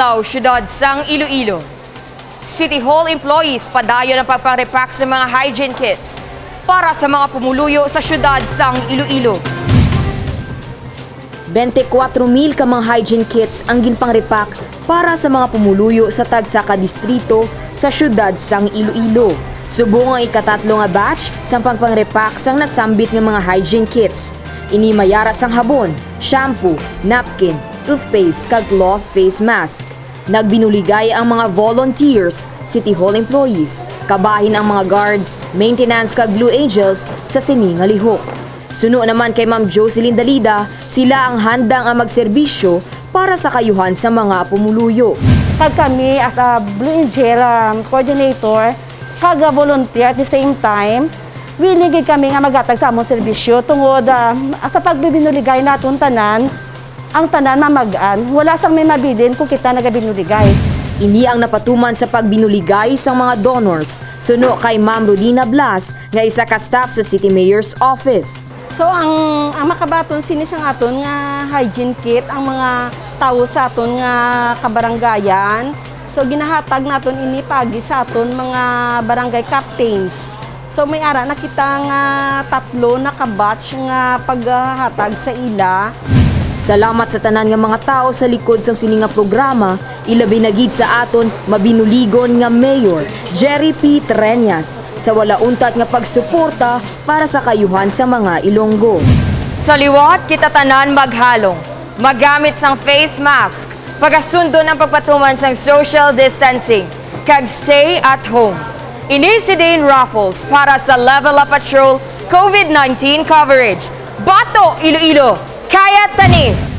Lanao, Syudad sang Iloilo. City Hall employees padayo ng pagpang-repack sa mga hygiene kits para sa mga pumuluyo sa syudad sang Iloilo. 24,000 ka mga hygiene kits ang ginpang-repack para sa mga pumuluyo sa tagsaka distrito sa syudad sang Iloilo. Subong ang ikatatlo nga batch sa pagpang-repack sang nasambit nga mga hygiene kits. Ini mayara sang habon, shampoo, napkin, toothpaste kag cloth face mask. Nagbinuligay ang mga volunteers, City Hall employees, kabahin ang mga guards, maintenance kag Blue Angels sa sini nga lihok. Suno naman kay Ma'am Jocelyn Dalida, sila ang handang ang magserbisyo para sa kayuhan sa mga pumuluyo. Kag kami as a Blue Angel coordinator, kag volunteer at the same time, willing gid kami nga maghatag sa among serbisyo tungod sa pagbibinuligay naton tanan, ang tanan mamagaan, wala sang may mabilin kung kita nagabinuligay. Ini ang napatuman sa pagbinuligay sa mga donors, suno kay Ma'am Rodina Blas nga isa ka staff sa City Mayor's Office. So ang makabaton sini sang aton nga hygiene kit ang mga tawo sa aton nga kabaranggayan. So ginahatag naton ini pagi sa aton mga barangay captains. So may ara na kita nga tatlo na ka-batch nga paghatag sa ila. Salamat sa tanan nga mga tao sa likod sang sini nga programa, ilabi na gid sa aton mabinuligon nga Mayor Jerry P. Treñas sa wala untat nga pagsuporta para sa kayuhan sa mga Ilonggo. Sa liwat, kita tanan maghalong, magamit sang face mask, pagasundo ng pagpatuman sang social distancing, kag stay at home. Ini si Dane Raffles para sa Level Up Patrol COVID-19 coverage. Bato, Iloilo! Kaya tani!